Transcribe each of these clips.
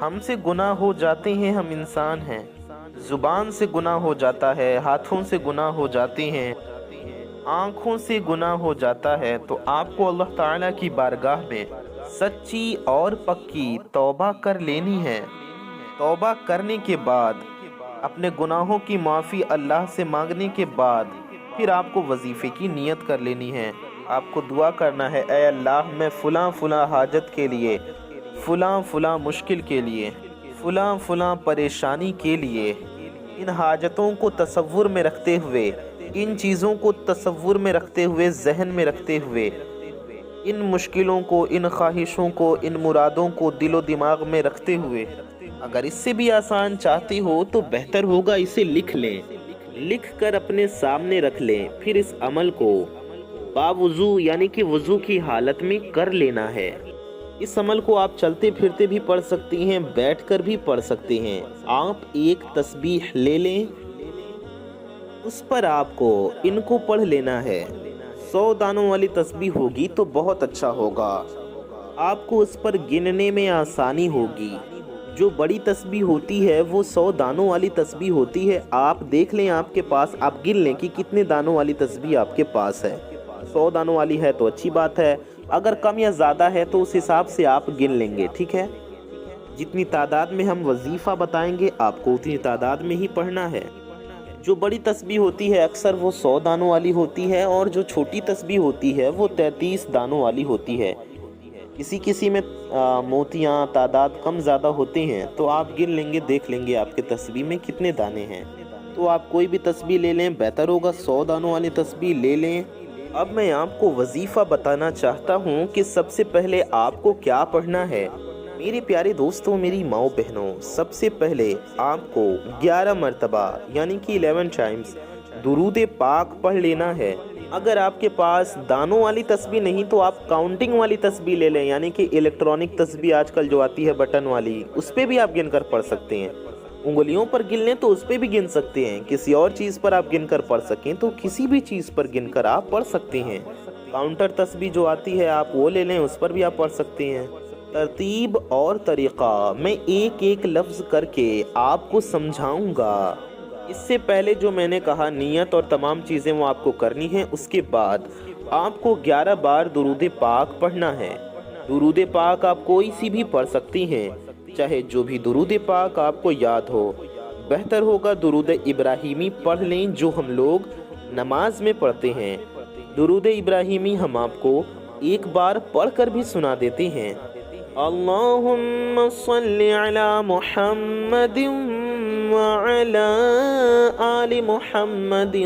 ہم سے گناہ ہو جاتے ہیں، ہم انسان ہیں، زبان سے گناہ ہو جاتا ہے، ہاتھوں سے گناہ ہو جاتے ہیں، آنکھوں سے گناہ ہو جاتا ہے، تو آپ کو اللہ تعالیٰ کی بارگاہ میں سچی اور پکی توبہ کر لینی ہے۔ توبہ کرنے کے بعد اپنے گناہوں کی معافی اللہ سے مانگنے کے بعد پھر آپ کو وظیفے کی نیت کر لینی ہے۔ آپ کو دعا کرنا ہے، اے اللہ میں فلاں فلاں حاجت کے لیے، فلاں فلاں مشکل کے لیے، فلاں فلاں پریشانی کے لیے، ان حاجتوں کو تصور میں رکھتے ہوئے، ان چیزوں کو تصور میں رکھتے ہوئے، ذہن میں رکھتے ہوئے، ان مشکلوں کو، ان خواہشوں کو، ان مرادوں کو دل و دماغ میں رکھتے ہوئے، اگر اس سے بھی آسان چاہتے ہو تو بہتر ہوگا اسے لکھ لیں، لکھ کر اپنے سامنے رکھ لیں، پھر اس عمل کو باوضو یعنی کہ وضو کی حالت میں کر لینا ہے۔ اس عمل کو آپ چلتے پھرتے بھی پڑھ سکتی ہیں، بیٹھ کر بھی پڑھ سکتے ہیں۔ آپ ایک تسبیح لے لیں، اس پر آپ کو ان کو پڑھ لینا ہے۔ 100 دانوں والی تسبیح ہوگی تو بہت اچھا ہوگا، آپ کو اس پر گننے میں آسانی ہوگی۔ جو بڑی تسبیح ہوتی ہے وہ 100 دانوں والی تسبیح ہوتی ہے۔ آپ دیکھ لیں آپ کے پاس، آپ گن لیں کہ کتنے دانوں والی تسبیح آپ کے پاس ہے۔ 100 دانوں والی ہے تو اچھی بات ہے، اگر کم یا زیادہ ہے تو اس حساب سے آپ گن لیں گے، ٹھیک ہے؟ جتنی تعداد میں ہم وظیفہ بتائیں گے آپ کو اتنی تعداد میں ہی پڑھنا ہے۔ جو بڑی تسبیح ہوتی ہے اکثر وہ 100 دانوں والی ہوتی ہے، اور جو چھوٹی تسبیح ہوتی ہے وہ 33 دانوں والی ہوتی ہے۔ کسی میں موتیاں تعداد کم زیادہ ہوتے ہیں تو آپ گن لیں گے، دیکھ لیں گے آپ کے تسبیح میں کتنے دانے ہیں، تو آپ کوئی بھی تسبیح لے لیں، بہتر ہوگا 100 دانوں والی تسبیح لے لیں۔ اب میں آپ کو وظیفہ بتانا چاہتا ہوں کہ سب سے پہلے آپ کو کیا پڑھنا ہے۔ میرے پیارے دوستوں، میری ماؤں بہنوں، سب سے پہلے آپ کو 11 مرتبہ یعنی کہ 11 ٹائمز درود پاک پڑھ لینا ہے۔ اگر آپ کے پاس دانوں والی تسبیح نہیں تو آپ کاؤنٹنگ والی تسبیح لے لیں، یعنی کہ الیکٹرانک تسبیح آج کل جو آتی ہے بٹن والی، اس پہ بھی آپ گن کر پڑھ سکتے ہیں۔ انگلیوں پر گن لیں تو اس پہ بھی گن سکتے ہیں، کسی اور چیز پر آپ گن کر پڑھ سکیں تو کسی بھی چیز پر گن کر آپ پڑھ سکتے ہیں۔ کاؤنٹر تسبیح جو آتی ہے آپ وہ لے لیں، اس پر بھی آپ پڑھ سکتے ہیں۔ ترتیب اور طریقہ میں ایک ایک لفظ کر کے آپ کو سمجھاؤں گا۔ اس سے پہلے جو میں نے کہا نیت اور تمام چیزیں وہ آپ کو کرنی ہیں، اس کے بعد آپ کو 11 بار درود پاک پڑھنا ہے۔ درود پاک آپ کوئی سی بھی پڑھ سکتی ہیں، چاہے جو بھی درود پاک آپ کو یاد ہو۔ بہتر ہوگا درود ابراہیمی پڑھ لیں جو ہم لوگ نماز میں پڑھتے ہیں۔ درود ابراہیمی ہم آپ کو ایک بار پڑھ کر بھی سنا دیتے ہیں۔ اللہم صلی علی محمد وعلى آل محمد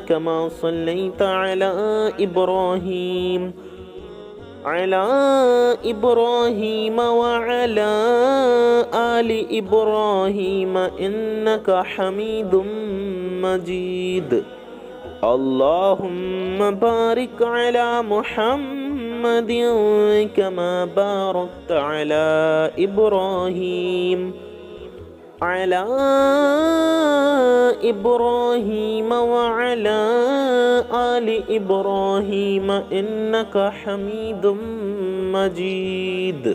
كما صليت على إبراهيم وعلى آل إبراهيم إنك حميد مجيد اللهم بارك على محمد كما باركت على إبراهيم على إبراهيم وعلى آل إبراهيم إنك حميد مجيد۔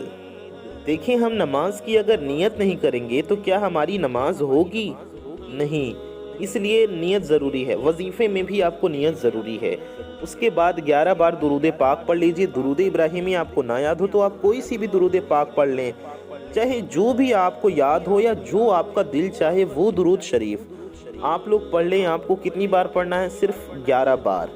دیکھیں، ہم نماز کی اگر نیت نہیں کریں گے تو کیا ہماری نماز ہوگی؟ نہیں، اس لیے نیت ضروری ہے۔ وظیفے میں بھی آپ کو نیت ضروری ہے۔ اس کے بعد 11 بار درود پاک پڑھ لیجئے۔ درود ابراہیمی آپ کو نہ یاد ہو تو آپ کوئی سی بھی درود پاک پڑھ لیں، چاہے جو بھی آپ کو یاد ہو یا جو آپ کا دل چاہے وہ درود شریف آپ لوگ پڑھ لیں۔ آپ کو کتنی بار پڑھنا ہے؟ صرف 11 بار،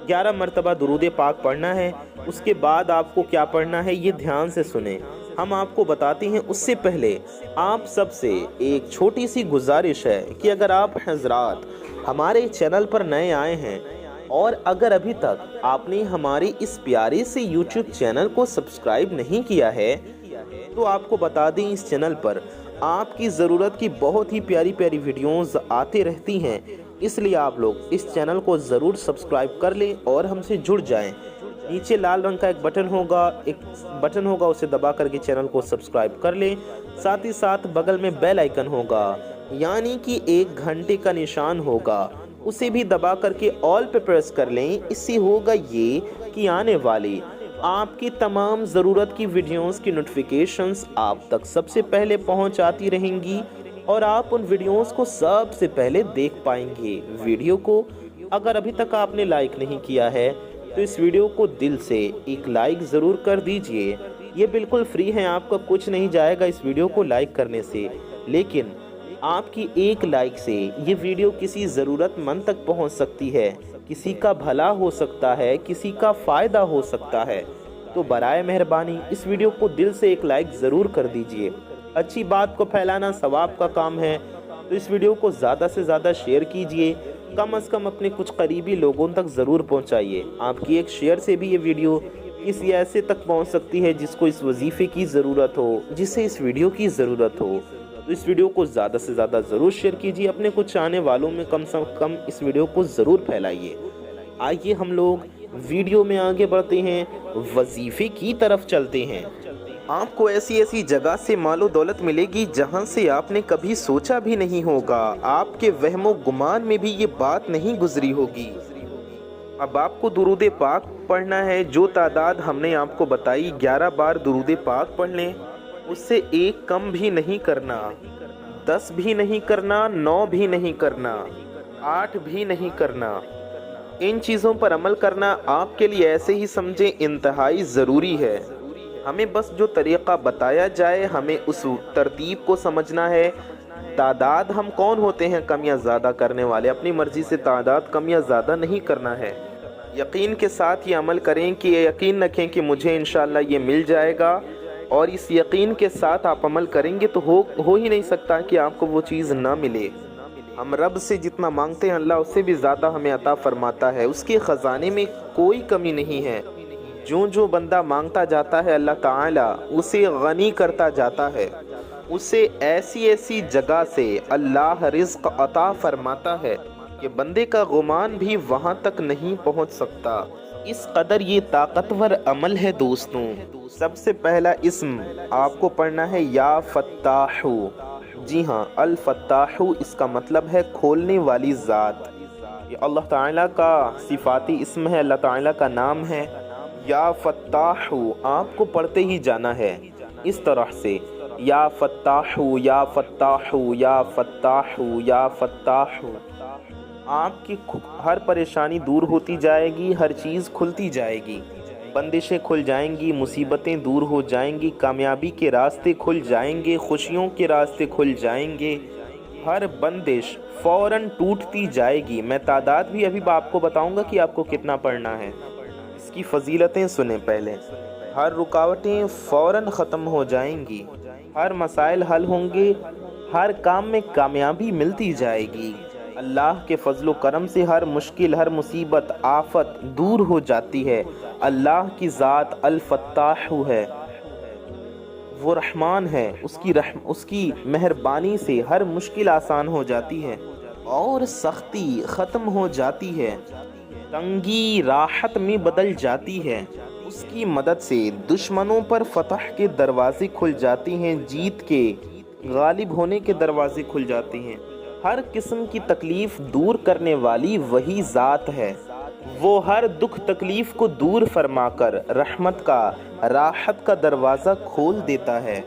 11 مرتبہ درود پاک پڑھنا ہے۔ اس کے بعد آپ کو کیا پڑھنا ہے یہ دھیان سے سنیں، ہم آپ کو بتاتے ہیں۔ اس سے پہلے آپ سب سے ایک چھوٹی سی گزارش ہے کہ اگر آپ حضرات ہمارے چینل پر نئے آئے ہیں اور اگر ابھی تک آپ نے ہمارے اس پیارے سے یوٹیوب چینل کو سبسکرائب نہیں کیا ہے تو آپ کو بتا دیں، اس چینل پر آپ کی ضرورت کی بہت ہی پیاری پیاری ویڈیوز آتے رہتی ہیں، اس لیے آپ لوگ اس چینل کو ضرور سبسکرائب کر لیں اور ہم سے جڑ جائیں۔ نیچے لال رنگ کا ایک بٹن ہوگا، اسے دبا کر کے چینل کو سبسکرائب کر لیں۔ ساتھ ہی ساتھ بغل میں بیل آئیکن ہوگا، یعنی کہ 1 گھنٹے کا نشان ہوگا، اسے بھی دبا کر کے آل پہ پریس کر لیں۔ اس سے ہوگا یہ کہ آنے والی آپ کی تمام ضرورت کی ویڈیوز کی نوٹیفیکیشنز آپ تک سب سے پہلے پہنچ آتی رہیں گی اور آپ ان ویڈیوز کو سب سے پہلے دیکھ پائیں گے۔ ویڈیو کو اگر ابھی تک آپ نے لائک نہیں کیا ہے تو اس ویڈیو کو دل سے ایک لائک ضرور کر دیجئے۔ یہ بالکل فری ہے، آپ کا کچھ نہیں جائے گا اس ویڈیو کو لائک کرنے سے، لیکن آپ کی ایک لائک سے یہ ویڈیو کسی ضرورت مند تک پہنچ سکتی ہے، کسی کا بھلا ہو سکتا ہے، کسی کا فائدہ ہو سکتا ہے۔ تو برائے مہربانی اس ویڈیو کو دل سے ایک لائک ضرور کر دیجئے۔ اچھی بات کو پھیلانا ثواب کا کام ہے، تو اس ویڈیو کو زیادہ سے زیادہ شیئر کیجئے، کم از کم اپنے کچھ قریبی لوگوں تک ضرور پہنچائیے۔ آپ کی ایک شیئر سے بھی یہ ویڈیو کسی ایسے تک پہنچ سکتی ہے جس کو اس وظیفے کی ضرورت ہو، جسے اس ویڈیو کی ضرورت ہو۔ تو اس ویڈیو کو زیادہ سے زیادہ ضرور شیئر کیجئے، اپنے کچھ چاہنے والوں میں کم سے کم اس ویڈیو کو ضرور پھیلائیے۔ آئیے ہم لوگ ویڈیو میں آگے بڑھتے ہیں، وظیفے کی طرف چلتے ہیں۔ آپ کو ایسی جگہ سے مال و دولت ملے گی جہاں سے آپ نے کبھی سوچا بھی نہیں ہوگا، آپ کے وہم و گمان میں بھی یہ بات نہیں گزری ہوگی۔ اب آپ کو درود پاک پڑھنا ہے، جو تعداد ہم نے آپ کو بتائی 11 بار درود پاک پڑھ لیں، اس سے ایک کم بھی نہیں کرنا، 10 بھی نہیں کرنا، 9 بھی نہیں کرنا، 8 بھی نہیں کرنا۔ ان چیزوں پر عمل کرنا آپ کے لیے ایسے ہی سمجھیں انتہائی ضروری ہے۔ ہمیں بس جو طریقہ بتایا جائے ہمیں اس ترتیب کو سمجھنا ہے۔ تعداد ہم کون ہوتے ہیں کم یا زیادہ کرنے والے؟ اپنی مرضی سے تعداد کم یا زیادہ نہیں کرنا ہے۔ یقین کے ساتھ یہ عمل کریں کہ یقین رکھیں کہ مجھے انشاءاللہ یہ مل جائے گا، اور اس یقین کے ساتھ آپ عمل کریں گے تو ہو ہی نہیں سکتا کہ آپ کو وہ چیز نہ ملے۔ ہم رب سے جتنا مانگتے ہیں اللہ اس سے بھی زیادہ ہمیں عطا فرماتا ہے، اس کے خزانے میں کوئی کمی نہیں ہے۔ جو بندہ مانگتا جاتا ہے اللہ تعالیٰ اسے غنی کرتا جاتا ہے، اسے ایسی جگہ سے اللہ رزق عطا فرماتا ہے کہ بندے کا گمان بھی وہاں تک نہیں پہنچ سکتا۔ اس قدر یہ طاقتور عمل ہے دوستوں۔ سب سے پہلا اسم آپ کو پڑھنا ہے یا فتاح۔ جی ہاں، الفتاح اس کا مطلب ہے کھولنے والی ذات۔ یہ اللہ تعالیٰ کا صفاتی اسم ہے، اللہ تعالیٰ کا نام ہے۔ یا فتاح آپ کو پڑھتے ہی جانا ہے اس طرح سے، یا فتاح یا فتاح یا فتاح یا فتاح۔ آپ کی ہر پریشانی دور ہوتی جائے گی، ہر چیز کھلتی جائے گی، بندشیں کھل جائیں گی، مصیبتیں دور ہو جائیں گی، کامیابی کے راستے کھل جائیں گے، خوشیوں کے راستے کھل جائیں گے، ہر بندش فوراً ٹوٹتی جائے گی۔ میں تعداد بھی ابھی آپ کو بتاؤں گا کہ آپ کو کتنا پڑھنا ہے۔ اس کی فضیلتیں سنیں پہلے۔ ہر رکاوٹیں فوراً ختم ہو جائیں گی، ہر مسائل حل ہوں گے، ہر کام میں کامیابی ملتی جائے گی۔ اللہ کے فضل و کرم سے ہر مشکل، ہر مصیبت، آفت دور ہو جاتی ہے۔ اللہ کی ذات الفتاح ہے، وہ رحمان ہے، اس کی مہربانی سے ہر مشکل آسان ہو جاتی ہے اور سختی ختم ہو جاتی ہے، تنگی راحت میں بدل جاتی ہے۔ اس کی مدد سے دشمنوں پر فتح کے دروازے کھل جاتے ہیں، جیت کے غالب ہونے کے دروازے کھل جاتے ہیں۔ ہر قسم کی تکلیف دور کرنے والی وہی ذات ہے، وہ ہر دکھ تکلیف کو دور فرما کر رحمت کا، راحت کا دروازہ کھول دیتا ہے۔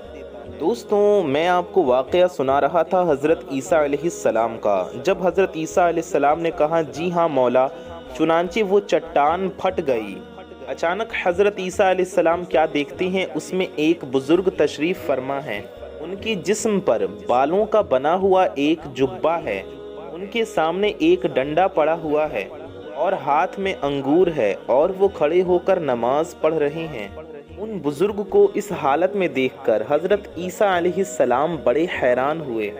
دوستوں، میں آپ کو واقعہ سنا رہا تھا حضرت عیسیٰ علیہ السلام کا۔ جب حضرت عیسیٰ علیہ السلام نے کہا جی ہاں مولا، چنانچہ وہ چٹان پھٹ گئی۔ اچانک حضرت عیسیٰ علیہ السلام کیا دیکھتے ہیں؟ اس میں ایک بزرگ تشریف فرما ہے، ان کے جسم پر بالوں کا بنا ہوا ایک جبہ ہے، ان کے سامنے ایک ڈنڈا پڑا ہوا ہے اور ہاتھ میں انگور ہے، اور وہ کھڑے ہو کر نماز پڑھ رہے ہیں۔ ان بزرگ کو اس حالت میں دیکھ کر حضرت عیسیٰ علیہ السلام بڑے حیران ہوئے۔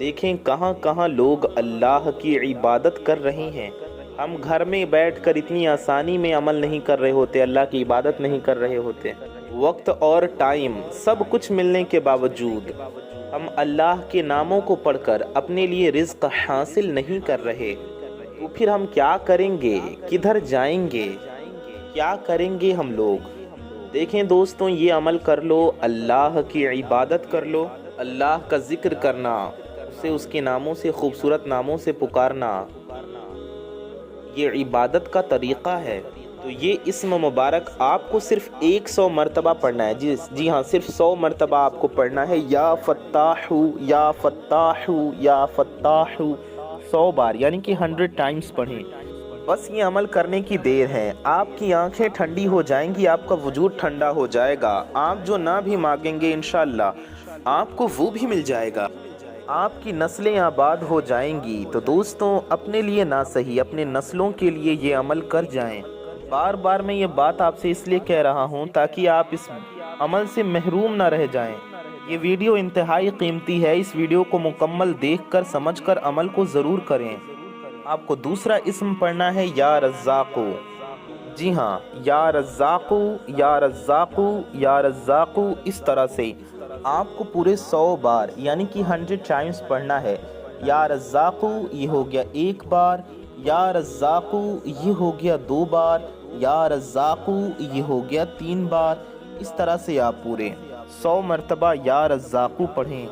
دیکھیں کہاں کہاں لوگ اللہ کی عبادت کر رہے ہیں، ہم گھر میں بیٹھ کر اتنی آسانی میں عمل نہیں کر رہے ہوتے، اللہ کی عبادت نہیں کر رہے ہوتے، وقت اور ٹائم سب کچھ ملنے کے باوجود ہم اللہ کے ناموں کو پڑھ کر اپنے لیے رزق حاصل نہیں کر رہے، تو پھر ہم کیا کریں گے؟ کدھر جائیں گے؟ کیا کریں گے ہم لوگ؟ دیکھیں دوستوں، یہ عمل کر لو، اللہ کی عبادت کر لو، اللہ کا ذکر کرنا، اسے اس کے ناموں سے، خوبصورت ناموں سے پکارنا، یہ عبادت کا طریقہ ہے۔ تو یہ اسم مبارک آپ کو صرف 100 مرتبہ پڑھنا ہے. جی ہاں، صرف 100 مرتبہ آپ کو پڑھنا ہے. یا فتاح، یا فتاح، یا فتاح 100 بار، یعنی کہ 100 ٹائمز پڑھیں. بس یہ عمل کرنے کی دیر ہے. آپ کی آنکھیں ٹھنڈی ہو جائیں گی، آپ کا وجود ٹھنڈا ہو جائے گا. آپ جو نہ بھی مانگیں گے انشاءاللہ آپ کو وہ بھی مل جائے گا. آپ کی نسلیں آباد ہو جائیں گی. تو دوستوں، اپنے لیے نہ صحیح، اپنے نسلوں کے لیے یہ عمل کر جائیں. بار بار میں یہ بات آپ سے اس لیے کہہ رہا ہوں تاکہ آپ اس عمل سے محروم نہ رہ جائیں. یہ ویڈیو انتہائی قیمتی ہے. اس ویڈیو کو مکمل دیکھ کر سمجھ کر عمل کو ضرور کریں. آپ کو دوسرا اسم پڑھنا ہے یا رزاقو. جی ہاں، یا رزاقو، یا رزاقو، یا رزاقو. اس طرح سے آپ کو پورے 100 بار یعنی کہ 100 ٹائمز پڑھنا ہے. یا رزاقو یہ ہو گیا 1 بار، یا رزاقو یہ ہو گیا 2 بار، یا رزاقو یہ ہو گیا 3 بار. اس طرح سے آپ پورے 100 مرتبہ یا رزاقو پڑھیں.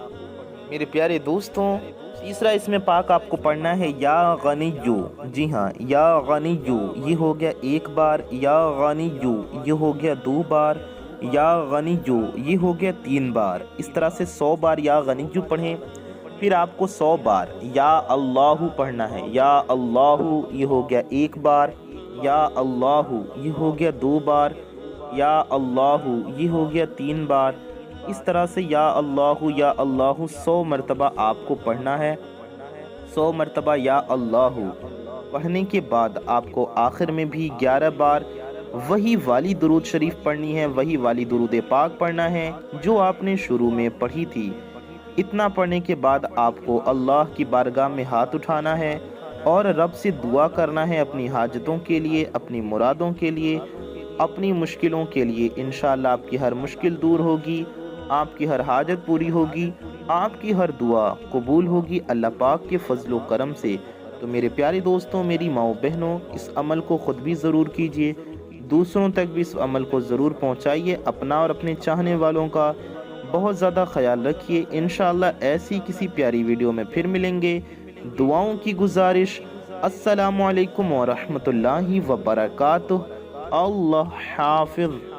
میرے پیارے دوستوں، تیسرا اسم پاک آپ کو پڑھنا ہے یا غنیو. جی ہاں، یا غنیو یہ ہو گیا 1 بار، یا غنیو یہ ہو گیا 2 بار، یا غنیو یہ ہو گیا 3 بار. اس طرح سے 100 بار یا غنیو پڑھیں. پھر آپ کو 100 بار یا اللہ پڑھنا ہے. یا اللہ یہ ہو گیا 1 بار، یا اللہ یہ ہو گیا 2 بار، یا اللہ یہ ہو گیا 3 بار. اس طرح سے یا اللہ 100 مرتبہ آپ کو پڑھنا ہے. 100 مرتبہ یا اللہ پڑھنے کے بعد آپ کو آخر میں بھی 11 بار وہی والی درود شریف پڑھنی ہے، وہی والی درود پاک پڑھنا ہے جو آپ نے شروع میں پڑھی تھی. اتنا پڑھنے کے بعد آپ کو اللہ کی بارگاہ میں ہاتھ اٹھانا ہے اور رب سے دعا کرنا ہے اپنی حاجتوں کے لیے، اپنی مرادوں کے لیے، اپنی مشکلوں کے لیے. انشاءاللہ آپ کی ہر مشکل دور ہوگی، آپ کی ہر حاجت پوری ہوگی، آپ کی ہر دعا قبول ہوگی اللہ پاک کے فضل و کرم سے. تو میرے پیارے دوستوں، میری ماؤں بہنوں، اس عمل کو خود بھی ضرور کیجئے، دوسروں تک بھی اس عمل کو ضرور پہنچائیے. اپنا اور اپنے چاہنے والوں کا بہت زیادہ خیال رکھیے. انشاءاللہ ایسی کسی پیاری ویڈیو میں پھر ملیں گے. دعاؤں کی گزارش. السلام علیکم ورحمۃ اللہ وبرکاتہ. اللہ حافظ.